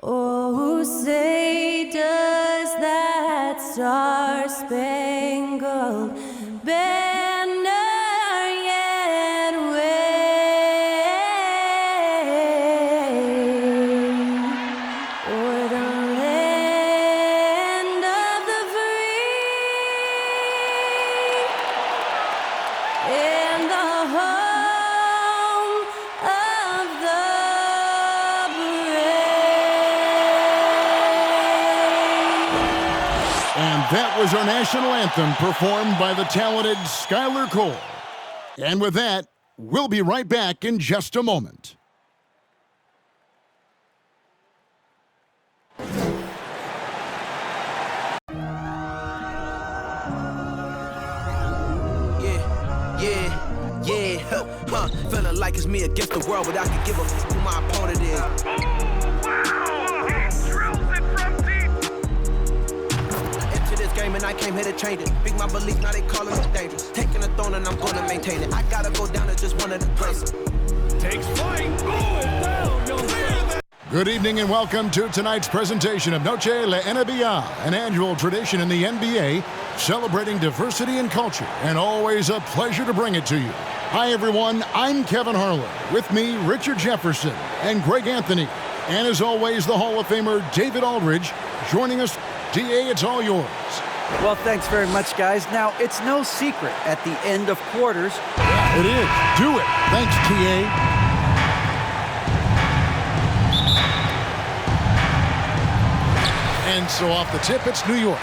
Oh, say does that star-spangled banner yet wave o'er the land of the free and the home of the And that was our national anthem performed by the talented Skylar Cole. And with that, we'll be right back in just a moment. Feeling like it's me against the world, but I can give a f who my opponent is. Into this game and I came here to change it. Big my belief, now they calling me dangerous. Taking the throne and I'm gonna maintain it. I gotta go down as just one of the greatest. Takes flight, going down, you'll hear that. Good evening and welcome to tonight's presentation of Noche La NBA, an annual tradition in the NBA celebrating diversity and culture, and always a pleasure to bring it to you. Hi everyone, I'm Kevin Harlan. With me, Richard Jefferson and Greg Anthony. And as always, the Hall of Famer David Aldridge joining us. DA, it's all yours. Well, thanks very much, guys. Now, it's no secret at the end of quarters. It is. Do it. Thanks, TA. And so off the tip, it's New York.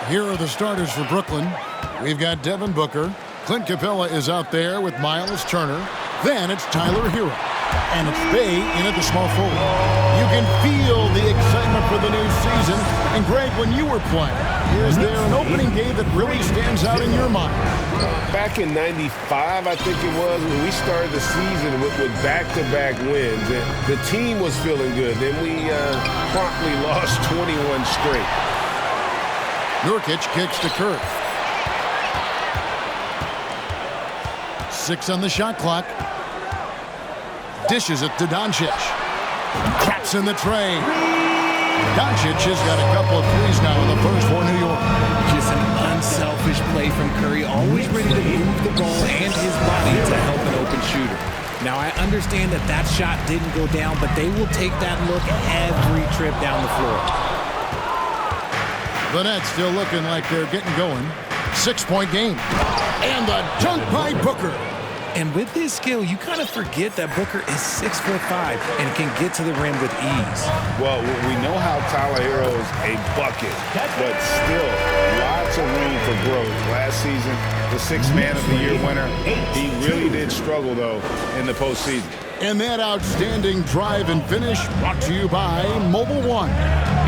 Here are the starters for Brooklyn. We've got Devin Booker. Clint Capella is out there with Miles Turner. Then it's Tyler Hero. And it's Bay in at the small forward. You can feel the excitement for the new season. And Greg, when you were playing, is there an opening game that really stands out in your mind? Back in '95, I think it was, when we started the season with back-to-back wins. The team was feeling good. Then we promptly lost 21 straight. Nurkic kicks to Curry. 6 on the shot clock. Dishes it to Doncic. Taps in the tray. Doncic has got a couple of threes now in the first for New York. Just an unselfish play from Curry, always ready to move the ball and his body to help an open shooter. Now, I understand that that shot didn't go down, but they will take that look every trip down the floor. The Nets still looking like they're getting going. 6-point game. And the dunk by Booker. And with his skill, you kind of forget that Booker is 6'5" and can get to the rim with ease. Well, we know how Tyler Hero is a bucket, but still lots of room for growth. Last season, the sixth man of the year winner. He really did struggle, though, in the postseason. And that outstanding drive and finish brought to you by Mobile One.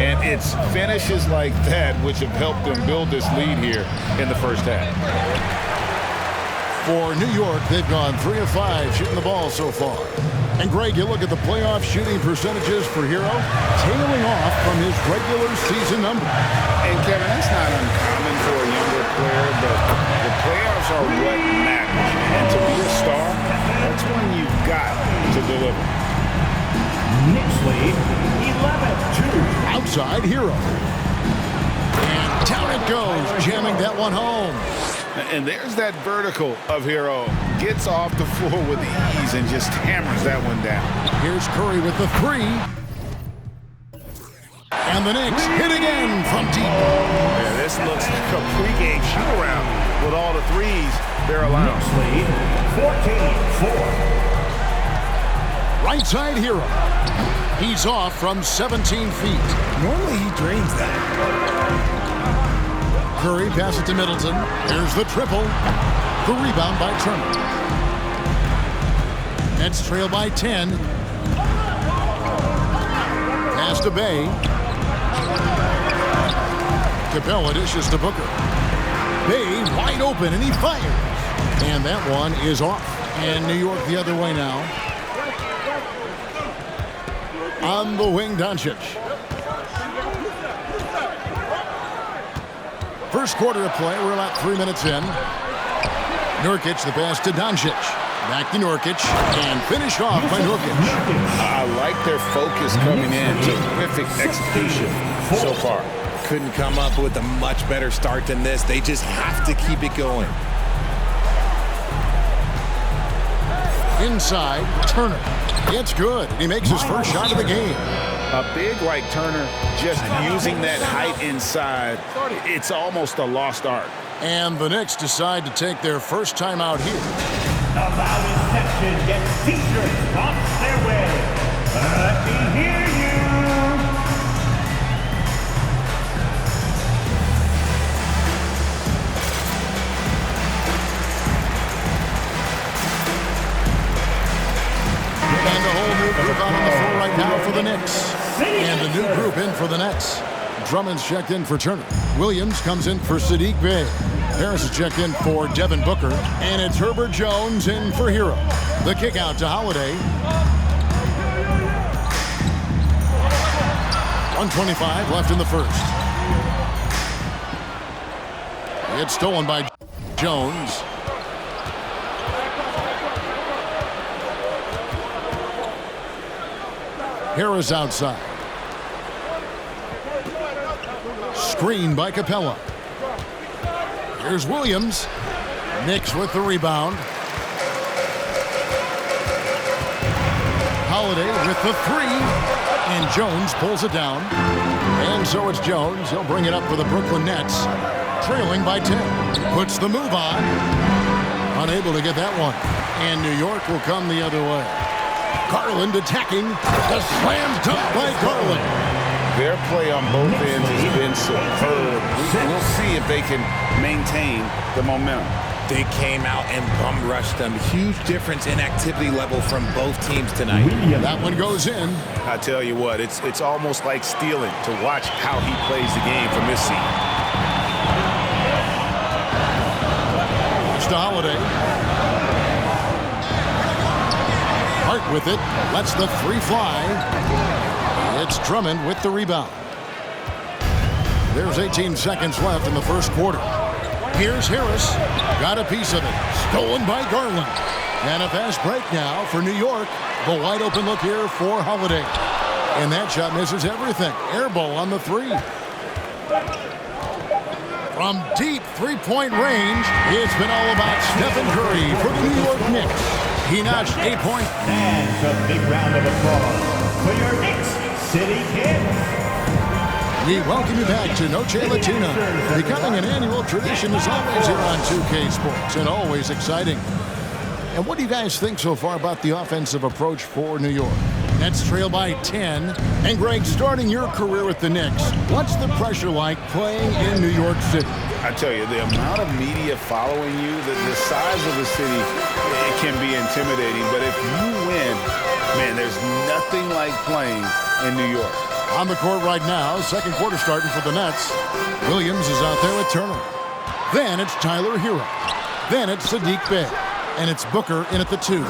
And it's finishes like that which have helped them build this lead here in the first half. For New York, they've gone 3 of 5 shooting the ball so far. And Greg, you look at the playoff shooting percentages for Hero, tailing off from his regular season number. And Kevin, that's not uncommon for a younger player, but the playoffs are what matters. And to be a star, that's when you've got to deliver. Knicks lead 11-2. Outside Hero. And down it goes, jamming that one home. And there's that vertical of Hero. Gets off the floor with ease and just hammers that one down. Here's Curry with the 3. And the Knicks hit again from deep. Yeah, this looks like a pregame shoot-around with all the threes they're allowed. Knicks lead 14-4. Right side Hero. He's off from 17 feet. Normally he drains that. Curry passes it to Middleton. There's the triple. The rebound by Turner. Nets trail by 10. Pass to Bay. Capella dishes to Booker. Bay wide open, and he fires. And that one is off. And New York the other way now. On the wing, Doncic. First quarter of play, we're about 3 minutes in. Nurkic, the pass to Doncic. Back to Nurkic, and finished off by Nurkic. I like their focus coming in. Terrific execution so far. Couldn't come up with a much better start than this. They just have to keep it going. Inside, Turner. It's good. He makes his first shot of the game. A big like Turner, just using that height inside, it's almost a lost art. And the Knicks decide to take their first time out here. The loudest section gets t-shirts on their way. Let me hear you. And a whole new group out on the floor right now for the Knicks. And a new group in for the Nets. Drummond's checked in for Turner. Williams comes in for Sadiq Bey. Harris is checked in for Devin Booker. And it's Herbert Jones in for Hero. The kick out to Holiday. 1:25 left in the first. It's stolen by Jones. Harris outside. Screen by Capella. Here's Williams. Knicks with the rebound. Holiday with the three. And Jones pulls it down. And so it's Jones. He'll bring it up for the Brooklyn Nets. Trailing by 10. Puts the move on. Unable to get that one. And New York will come the other way. Garland attacking. The slam dunk by Garland. Their play on both ends has been superb. We'll see if they can maintain the momentum. They came out and bum rushed them. Huge difference in activity level from both teams tonight. That one goes in. I tell you what, it's almost like stealing to watch how he plays the game from this seat. It's to Holiday. Hart with it. Lets the three fly. It's Drummond with the rebound. There's 18 seconds left in the first quarter. Here's Harris. Got a piece of it. Stolen by Garland. And a fast break now for New York. The wide open look here for Holiday. And that shot misses everything. Air ball on the three. From deep three-point range, it's been all about Stephen Curry for the New York Knicks. He notched 8 points. And a big round of applause for your Knicks City Kings. We welcome you back to Noche Latina. Becoming an annual tradition is always here on 2K Sports and always exciting. And what do you guys think so far about the offensive approach for New York? Nets trail by 10. And Greg, starting your career with the Knicks, what's the pressure like playing in New York City? I tell you, the amount of media following you, the size of the city, it can be intimidating. But if you win, man, there's nothing like playing in New York. On the court right now, second quarter starting for the Nets. Williams is out there with Turner. Then it's Tyler Hero. Then it's Sadiq Bey. And it's Booker in at the 2.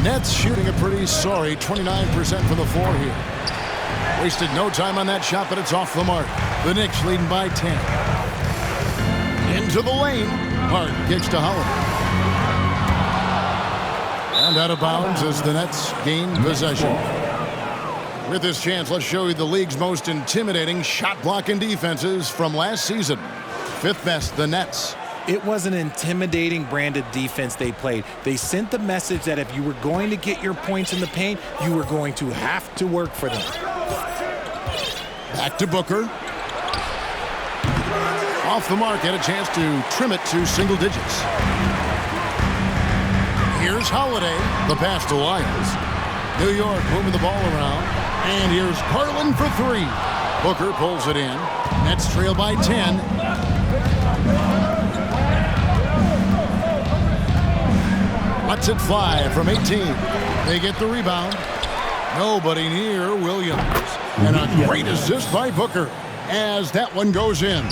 Nets shooting a pretty sorry 29% from the floor here. Wasted no time on that shot, but it's off the mark. The Knicks leading by 10. Into the lane. Hart kicks to Holiday. And out of bounds as the Nets gain possession. With this chance, let's show you the league's most intimidating shot-blocking defenses from last season. Fifth best, the Nets. It was an intimidating brand of defense they played. They sent the message that if you were going to get your points in the paint, you were going to have to work for them. Back to Booker. Off the mark, had a chance to trim it to single digits. Here's Holiday, the pass to Lyles. New York moving the ball around. And here's Garland for 3. Booker pulls it in. Nets trail by 10. Lets it fly from 18. They get the rebound. Nobody near Williams. And a great assist by Booker as that one goes in.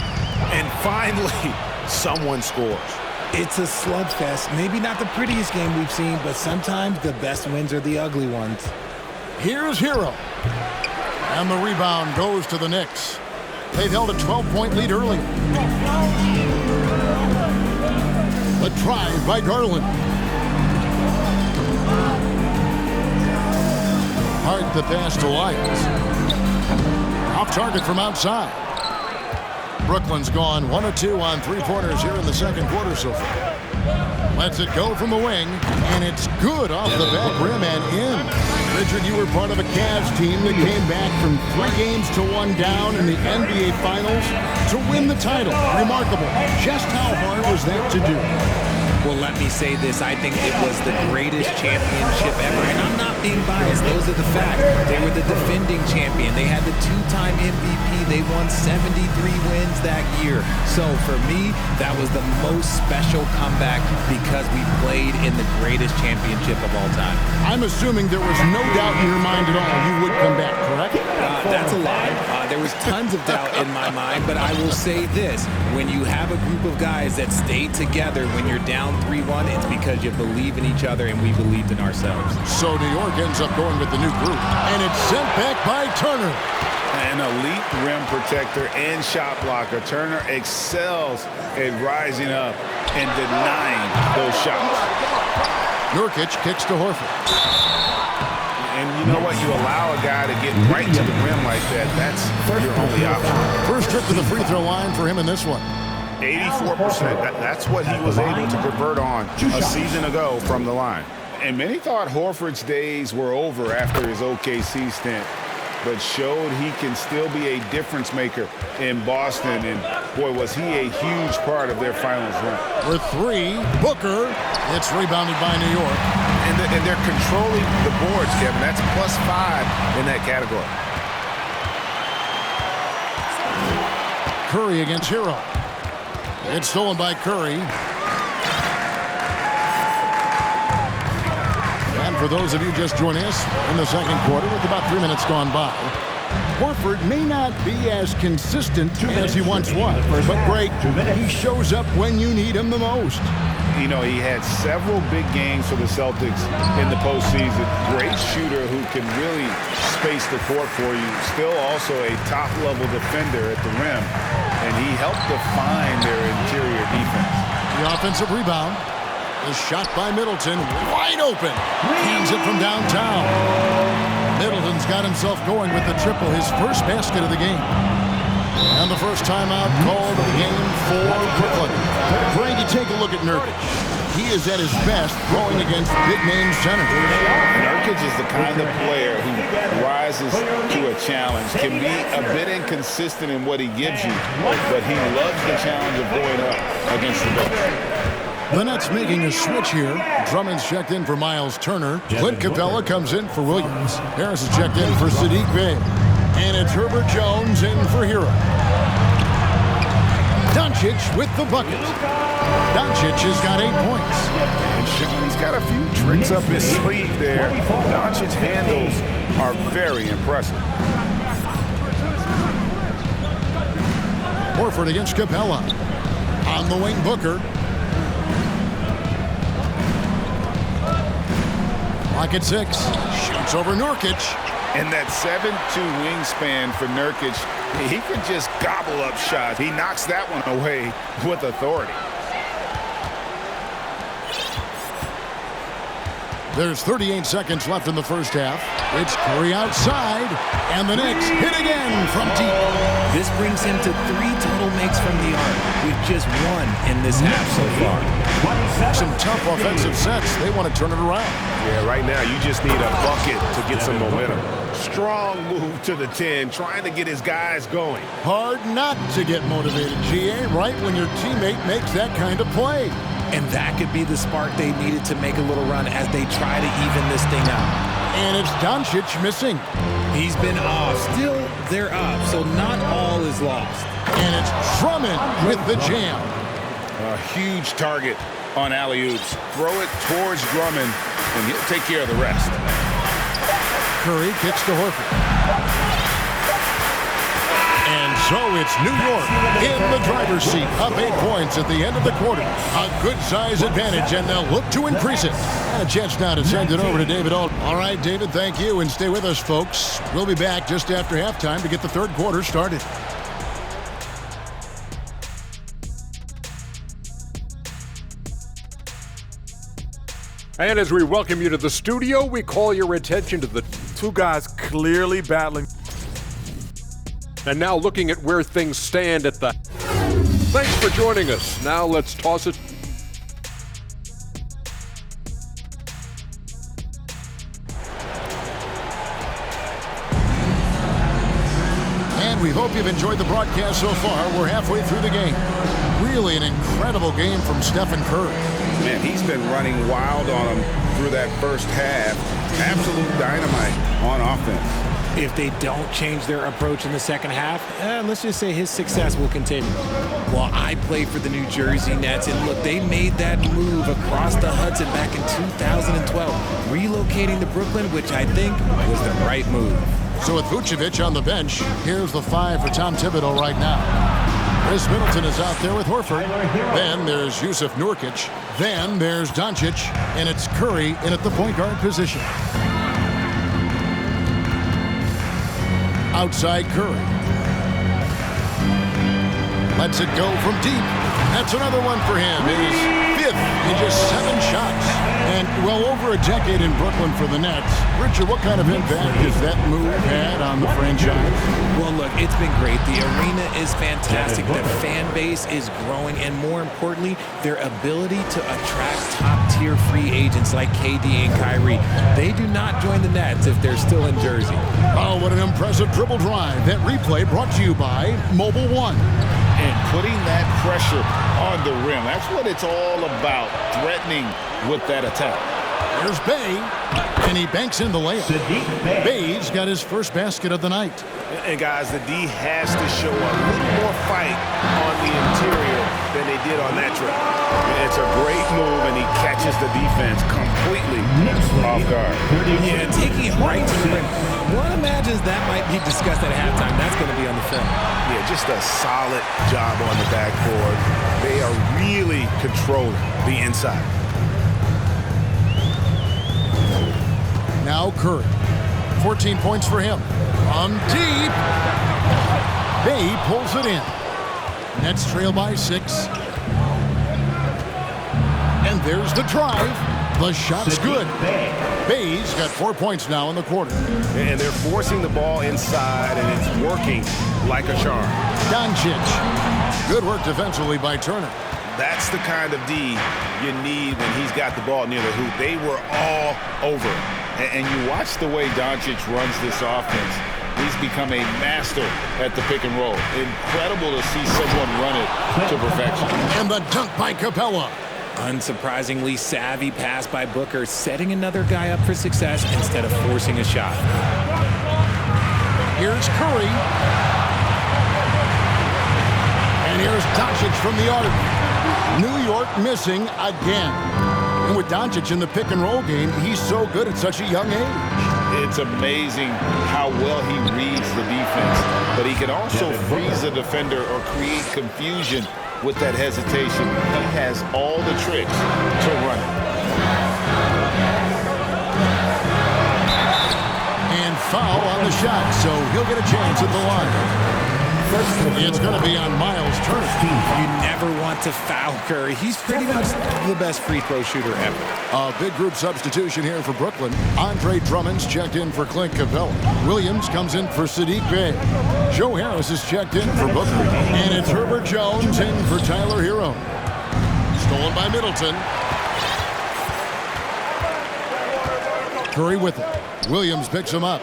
And finally, someone scores. It's a slugfest. Maybe not the prettiest game we've seen, but sometimes the best wins are the ugly ones. Here's Hero. And the rebound goes to the Knicks. They've held a 12-point lead early. A drive by Garland. Hart the pass to Lyons. Off target from outside. Brooklyn's gone 1 of 2 on three-pointers here in the second quarter so far. Lets it go from the wing, and it's good off the back rim and in. Richard, you were part of a Cavs team that came back from 3 games to 1 down in the NBA Finals to win the title. Remarkable. Just how hard was that to do? Well, let me say this. I think it was the greatest championship ever. And I'm not being biased. Those are the facts. They were the defending champion. They had the 2-time MVP. They won 73 wins that year. So for me, that was the most special comeback because we played in the greatest championship of all time. I'm assuming there was no doubt in your mind at all you would come back, correct? That's a lie. There was tons of doubt in my mind, but I will say this. When you have a group of guys that stay together when you're down 3-1, it's because you believe in each other and we believed in ourselves. So New York ends up going with the new group, and it's sent back by Turner. An elite rim protector and shot blocker. Turner excels at rising up and denying those shots. Nurkic kicks to Horford. And you know what? You allow a guy to get right to the rim like that. That's your only option. First trip to the free throw line for him in this one. 84%. That's what he was able to convert on a season ago from the line. And many thought Horford's days were over after his OKC stint, but showed he can still be a difference maker in Boston. And boy, was he a huge part of their finals run. With 3, Booker. It's rebounded by New York. And they're controlling the boards, Kevin. That's +5 in that category. Curry against Hero. It's stolen by Curry. And for those of you just joining us in the second quarter with about 3 minutes gone by, Horford may not be as consistent as he once was, but great, he shows up when you need him the most. You know, he had several big games for the Celtics in the postseason. Great shooter who can really space the court for you. Still also a top-level defender at the rim, and he helped define their interior defense. The offensive rebound is shot by Middleton, wide open. Hands it from downtown. Middleton's got himself going with the triple, his first basket of the game. And the first timeout called of the game for Brooklyn. Brady, take a look at Nurkic. He is at his best throwing against big-name centers. Nurkic is the kind of player who rises to a challenge, can be a bit inconsistent in what he gives you, but he loves the challenge of going up against the bench. The Nets making a switch here. Drummond's checked in for Miles Turner. Clint Capella comes in for Williams. Harris is checked in for Sadiq Bey. And it's Herbert Jones in for Hero. Doncic with the bucket. Doncic has got 8 points. And Sean, he's got a few tricks up his sleeve there. Doncic's handles are very impressive. Horford against Capella. On the wing, Booker. Clock at 6. Shoots over Nurkic. And that 7'2" wingspan for Nurkic, he can just gobble up shots. He knocks that one away with authority. There's 38 seconds left in the first half. It's Curry outside, and the Knicks hit again from deep. This brings him to 3 total makes from the arc, with just 1 in this half so far. Some tough offensive sets. They want to turn it around. Yeah, right now you just need a bucket to get some momentum. Strong move to the 10, trying to get his guys going. Hard not to get motivated, GA, right when your teammate makes that kind of play. And that could be the spark they needed to make a little run as they try to even this thing up. And it's Doncic missing. He's been off. Still, they're up, so not all is lost. And it's Drummond with the jam. A huge target on alley-oops. Throw it towards Drummond, and he'll take care of the rest. Curry kicks to Horford. And so it's New York in the driver's seat, up 8 points at the end of the quarter. A good size advantage, and they'll look to increase it. And a chance now to send it over to David Ault. All right, David, thank you, and stay with us, folks. We'll be back just after halftime to get the third quarter started. And as we welcome you to the studio, we call your attention to the two guys clearly battling. and now looking at where things stand at the. Thanks for joining us. Now let's toss it. And we hope you've enjoyed the broadcast so far. We're halfway through the game. Really an incredible game from Stephen Curry. Man, he's been running wild on him through that first half. Absolute dynamite on offense. If they don't change their approach in the second half, let's just say his success will continue. Well, I played for the New Jersey Nets, and look, they made that move across the Hudson back in 2012, relocating to Brooklyn, which I think was the right move. So with Vucevic on the bench, here's the 5 for Tom Thibodeau right now. Chris Middleton is out there with Horford. Then there's Yusuf Nurkic. Then there's Doncic, and it's Curry in at the point guard position. Outside Curry. Lets it go from deep. That's another one for him. His 5th in just 7 shots. And well over a decade in Brooklyn for the Nets. Richard, what kind of impact has that move had on the franchise? Well, look, it's been great. The arena is fantastic. The fan base is growing. And more importantly, their ability to attract top-tier free agents like KD and Kyrie. They do not join the Nets if they're still in Jersey. Oh, what an impressive dribble drive. That replay brought to you by Mobile One. And putting that pressure on the rim. That's what it's all about, threatening with that attack. There's Bay, and he banks in the layup. Bay's got his first basket of the night. And guys, the D has to show a little more fight on the interior than they did on that trip. It's a great move, and he catches the defense completely off guard. Yeah, taking it right to the rim. One imagines that might be discussed at halftime. That's going to be on the film. Yeah, just a solid job on the backboard. They are really controlling the inside. Now Curry. 14 points for him. From deep. Bay pulls it in. Nets trail by 6. And there's the drive. The shot's good. Bay's got 4 points now in the quarter. And they're forcing the ball inside, and it's working like a charm. Doncic. Good work defensively by Turner. That's the kind of D you need when he's got the ball near the hoop. They were all over it. And you watch the way Doncic runs this offense. He's become a master at the pick and roll. Incredible to see someone run it to perfection. And the dunk by Capella. Unsurprisingly savvy pass by Booker, setting another guy up for success instead of forcing a shot. Here's Curry. And here's Doncic from the arc. New York missing again. And with Doncic in the pick and roll game, he's so good at such a young age. It's amazing how well he reads the defense, but he can also freeze the defender or create confusion with that hesitation. He has all the tricks to run it. And foul on the shot, so he'll get a chance at the line. It's going to be on Miles Turner. You never want to foul Curry. He's pretty much the best free throw shooter ever. A big group substitution here for Brooklyn. Andre Drummond's checked in for Clint Capella. Williams comes in for Sadiq Bey. Joe Harris is checked in for Booker. And it's Herbert Jones in for Tyler Hero. Stolen by Middleton. Curry with it. Williams picks him up.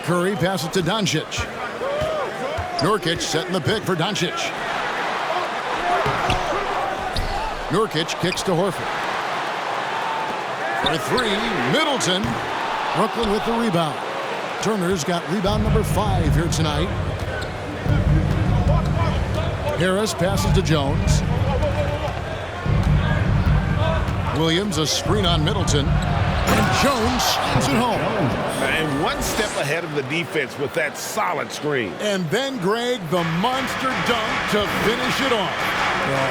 Curry passes to Doncic. Nurkic setting the pick for Doncic. Nurkic kicks to Horford. For 3, Middleton. Brooklyn with the rebound. Turner's got rebound number 5 here tonight. Harris passes to Jones. Williams a screen on Middleton. And Jones slams it home. And one step ahead of the defense with that solid screen. And then, Greg, the monster dunk to finish it off. Well,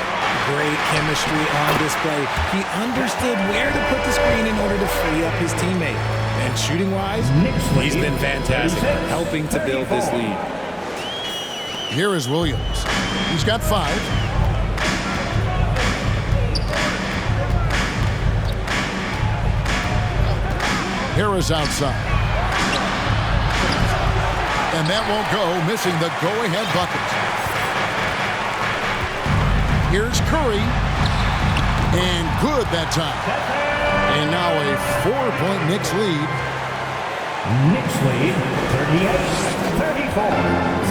great chemistry on display. He understood where to put the screen in order to free up his teammate. And shooting-wise, he's been fantastic, helping to build this lead. Here is Williams. He's got 5. Harris outside. And that won't go, missing the go-ahead bucket. Here's Curry. And good that time. And now a 4-point Knicks lead. Knicks lead,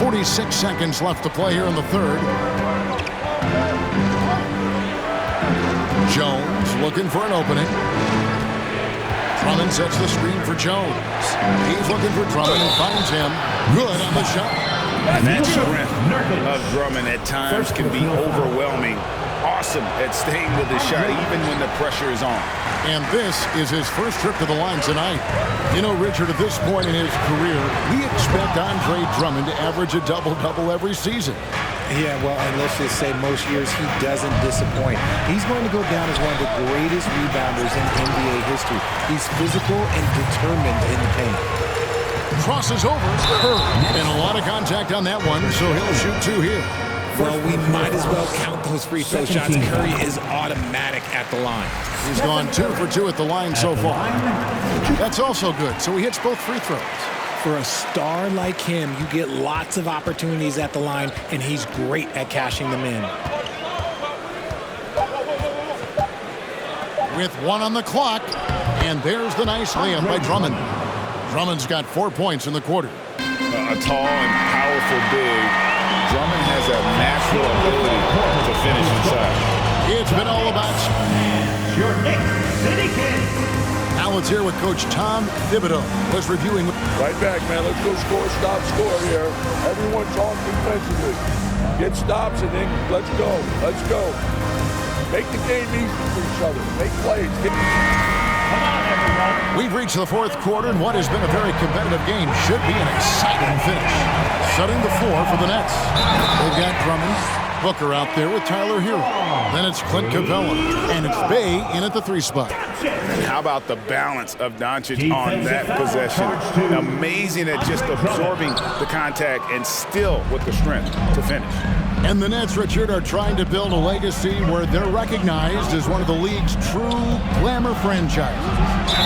38-34. 46 seconds left to play here in the third. Jones looking for an opening. Drummond sets the screen for Jones. He's looking for Drummond and finds him. Good on the shot. That strength of Drummond at times can be overwhelming. Awesome at staying with his shot even when the pressure is on. And this is his first trip to the line tonight. You know, Richard, at this point in his career, we expect Andre Drummond to average a double-double every season. Yeah, well, and let's just say most years he doesn't disappoint. He's going to go down as one of the greatest rebounders in NBA history. He's physical and determined in the paint. Crosses over. And a lot of contact on that one, so he'll shoot two here. Well, we might as well count those free throw shots. Curry is automatic at the line. He's gone 2 for 2 at the line so far. That's also good, so he hits both free throws. For a star like him, you get lots of opportunities at the line, and he's great at cashing them in. With 1 on the clock, and there's the nice layup by Drummond. Drummond's got 4 points in the quarter. A tall and powerful big. Drummond has a natural ability to finish inside. It's been all about Your Knicks City Kid. Now let's hear what Coach Tom Thibodeau was reviewing. Right back, man. Let's go score, stop, score here. Everyone talk defensively. Get stops and then let's go. Let's go. Make the game easy for each other. Make plays. We've reached the fourth quarter, and what has been a very competitive game should be an exciting finish. Setting the floor for the Nets. They've got Drummond, Booker out there with Tyler Hero. Then it's Clint Capella, and it's Bay in at the 3 spot. And how about the balance of Doncic on that possession? Amazing at just absorbing the contact and still with the strength to finish. And the Nets, Richard, are trying to build a legacy where they're recognized as one of the league's true glamour franchises.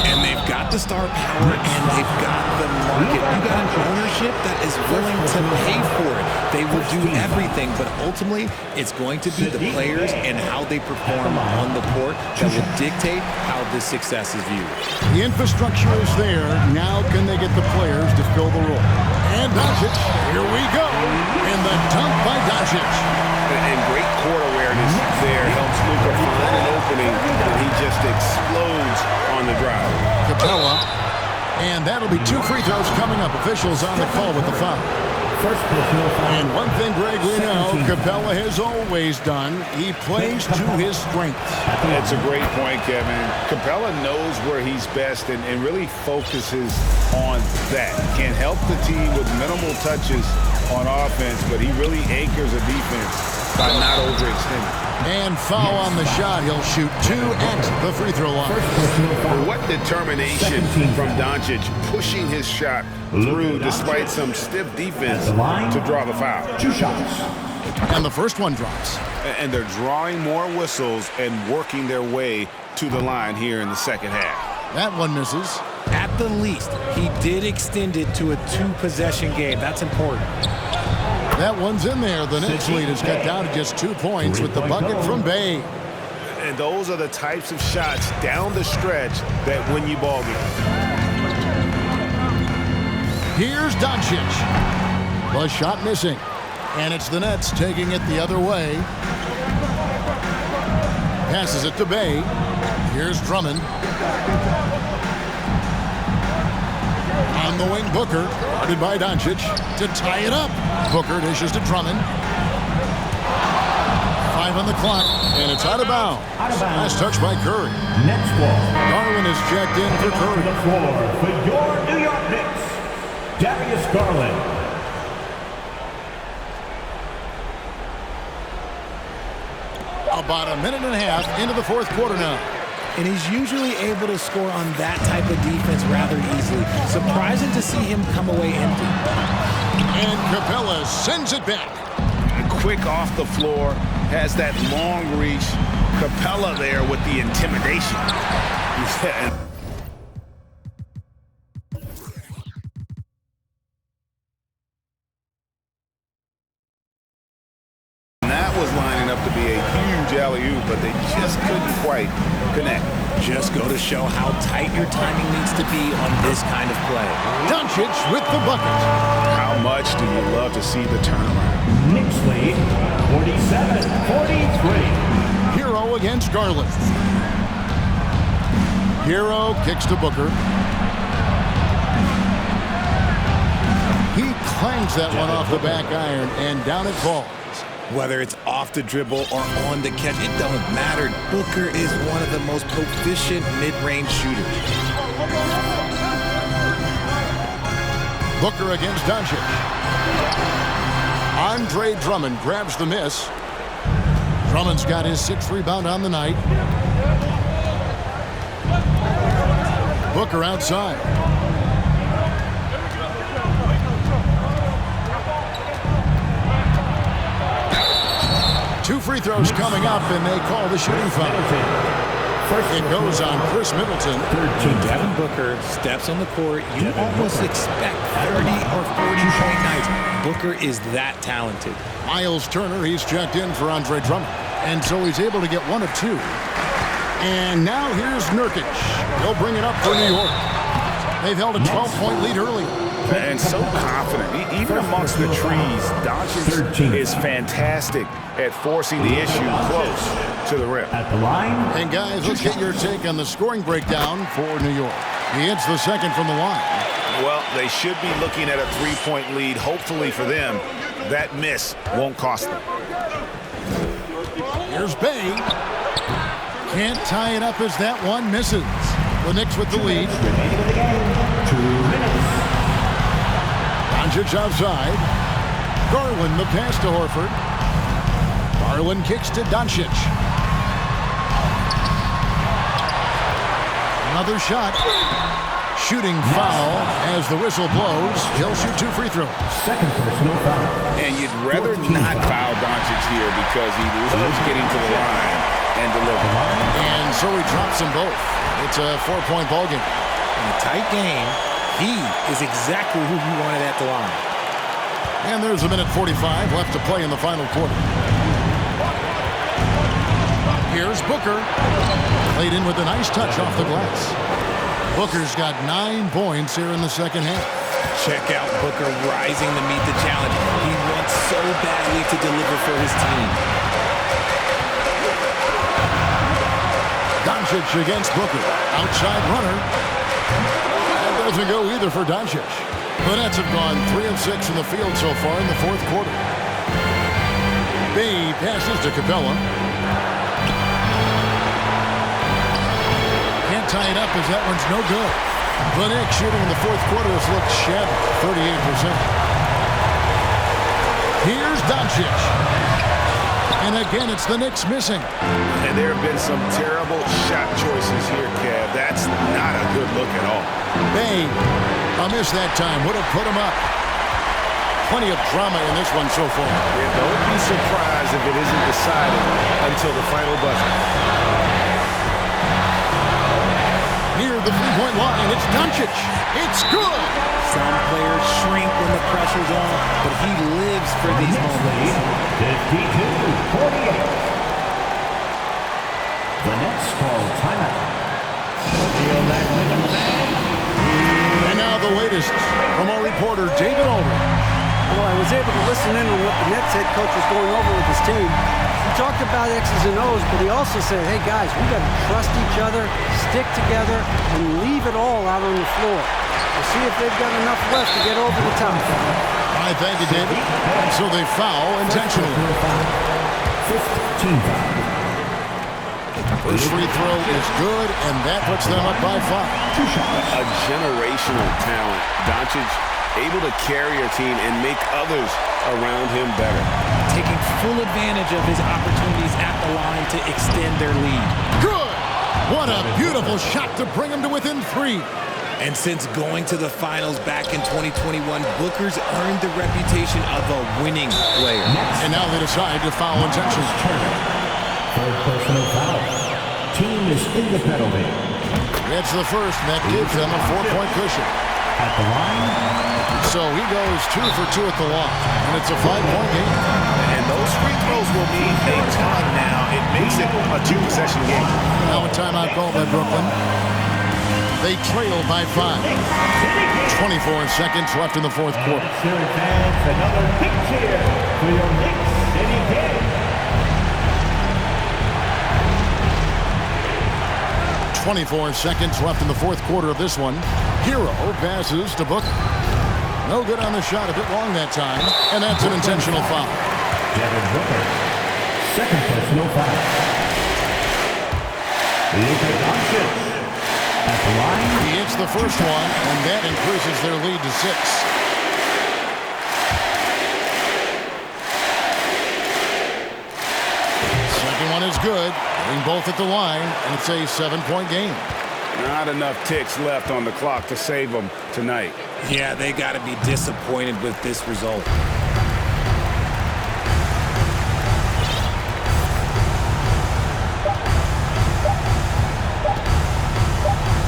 And they've got the star power, and they've got the market. You got an ownership that is willing to pay for it. They will do everything, but ultimately, it's going to be the players and how they perform on the court that will dictate how this success is viewed. The infrastructure is there. Now can they get the players to fill the role? And Doncic, here we go. And the dunk by Doncic. And great court awareness there helps Luka find an opening, and he just explodes on the drive. Capella. And that'll be 2 free throws coming up. Officials on the call with the foul. And one thing, Greg, we know Capella has always done, he plays to his strengths. That's a great point, Kevin. Capella knows where he's best and really focuses on that. Can help the team with minimal touches on offense, but he really anchors a defense by not overextending. And foul on the shot. He'll shoot 2 at the free throw line. What determination from Doncic pushing his shot through despite some stiff defense to draw the foul. 2 shots. And the first one drops. And they're drawing more whistles and working their way to the line here in the second half. That one misses. At the least, he did extend it to a 2-possession game. That's important. That one's in there. The Knicks lead is cut down to just 2 points with the bucket from Bay. And those are the types of shots down the stretch that win you ball games. Here's Doncic. The shot missing. And it's the Nets taking it the other way. Passes it to Bay. Here's Drummond. On the wing, Booker. Guarded by Doncic to tie it up. Booker dishes to Drummond. 5 on the clock, and it's out of bounds. Last touch by Curry. Nets ball. Garland is checked in for Curry. The floor for your New York Knicks, Darius Garland. About a minute and a half into the fourth quarter now. And he's usually able to score on that type of defense rather easily. Surprising to see him come away empty. And Capella sends it back. Quick off the floor, has that long reach. Capella there with the intimidation. quite connect. Just go to show how tight your timing needs to be on this kind of play. Doncic with the bucket. How much do you love to see the turnaround? Knicks lead 47-43. Hero against Garland. Hero kicks to Booker. He clangs that one off the back iron, and down it falls. Whether it's off the dribble or on the catch, it don't matter. Booker is one of the most proficient mid-range shooters. Booker against Doncic. Andre Drummond grabs the miss. Drummond's got his 6th rebound on the night. Booker outside. Two free throws coming up, and they call the shooting foul. It goes on Chris Middleton. When Devin Booker steps on the court, you almost expect 30 or 40-point nights. Booker is that talented. Miles Turner, he's checked in for Andre Drummond, and so he's able to get 1 of 2. And now here's Nurkic. He'll bring it up for New York. They've held a 12-point lead earlier. And so confident. Even amongst the trees, Doncic is fantastic at forcing the issue close to the rim. At the line. And guys, let's get your take on the scoring breakdown for New York. He hits the second from the line. Well, they should be looking at a 3-point lead. Hopefully for them, that miss won't cost them. Here's Bay. Can't tie it up as that one misses. The Knicks with the lead. 2 minutes. Doncic outside. Garland the pass to Horford. Garland kicks to Doncic. Another shot. Shooting foul as the whistle blows. He'll shoot 2 free throws. Second personal foul. And you'd rather not foul Doncic here because he loves getting to the line and deliver. And so he drops them both. It's a 4-point ball game. In a tight game, he is exactly who you wanted at the line. And there's a minute 45 left to play in the final quarter. Here's Booker. Played in with a nice touch off the glass. Booker's got 9 points here in the second half. Check out Booker rising to meet the challenge. He wants so badly to deliver for his team. Doncic against Booker. Outside runner. That doesn't go either for Doncic. The Nets have gone 3 of 6 in the field so far in the 4th quarter. Bay passes to Capella. Can't tie it up as that one's no good. The Knicks shooting in the 4th quarter has looked shabby, 38%. Here's Doncic. And again, it's the Knicks missing. And there have been some terrible shot choices here, Kev. That's not a good look at all. Bay, a miss that time, would have put him up. Plenty of drama in this one so far. Yeah, don't be surprised if it isn't decided until the final buzzer. Near the 3-point line, it's Doncic. It's good. Some players shrink when the pressure's on, but he lives for these moments. 52-48. The Nets call timeout. Feel that rhythm, man. And now the latest from our reporter, David Aldridge. Well, I was able to listen in on what the Nets head coach was going over with his team. He talked about X's and O's, but he also said, hey, guys, we got to trust each other, stick together, and leave it all out on the floor. We'll see if they've got enough left to get over the top. All right, thank you, David. So they foul intentionally. 15 foul. First free throw is good, and that puts them up by 5. A generational talent. Doncic able to carry a team and make others around him better. Taking full advantage of his opportunities at the line to extend their lead. Good! What a beautiful shot to bring him to within 3. And since going to the finals back in 2021, Booker's earned the reputation of a winning player. And now they decide to foul intentionally. Third personal foul. Team is in the penalty. It's the first, and that gives them a 4-point cushion. At the line. So he goes 2 for 2 at the line, and it's a 5-point game. And those free throws will mean a ton now. It makes it a two-possession game. Now a timeout called by Brooklyn. They trail by 5. 24 seconds left in the fourth quarter. Series fans, another big cheer for your Knicks City game. 24 seconds left in the fourth quarter of this one. Hero passes to Booker. No good on the shot, a bit long that time, and that's an intentional foul. Devin Booker, second personal foul. Luka Doncic at the line. He hits the first one, and that increases their lead to 6. Second one is good. Getting both at the line, and it's a 7-point game. Not enough ticks left on the clock to save them tonight. Yeah, they got to be disappointed with this result.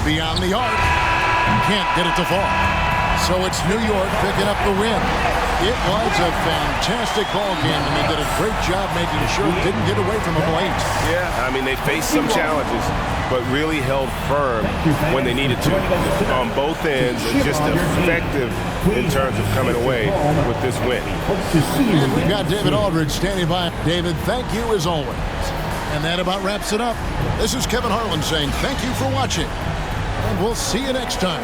Beyond the arc. Can't get it to fall. So it's New York picking up the win. It was a fantastic ball game, and they did a great job making sure it didn't get away from them late. Yeah, I mean, they faced some challenges, but really held firm when they needed to on both ends, and just effective in terms of coming away with this win. And we've got David Aldridge standing by. David, thank you as always. And that about wraps it up. This is Kevin Harlan saying thank you for watching, and we'll see you next time.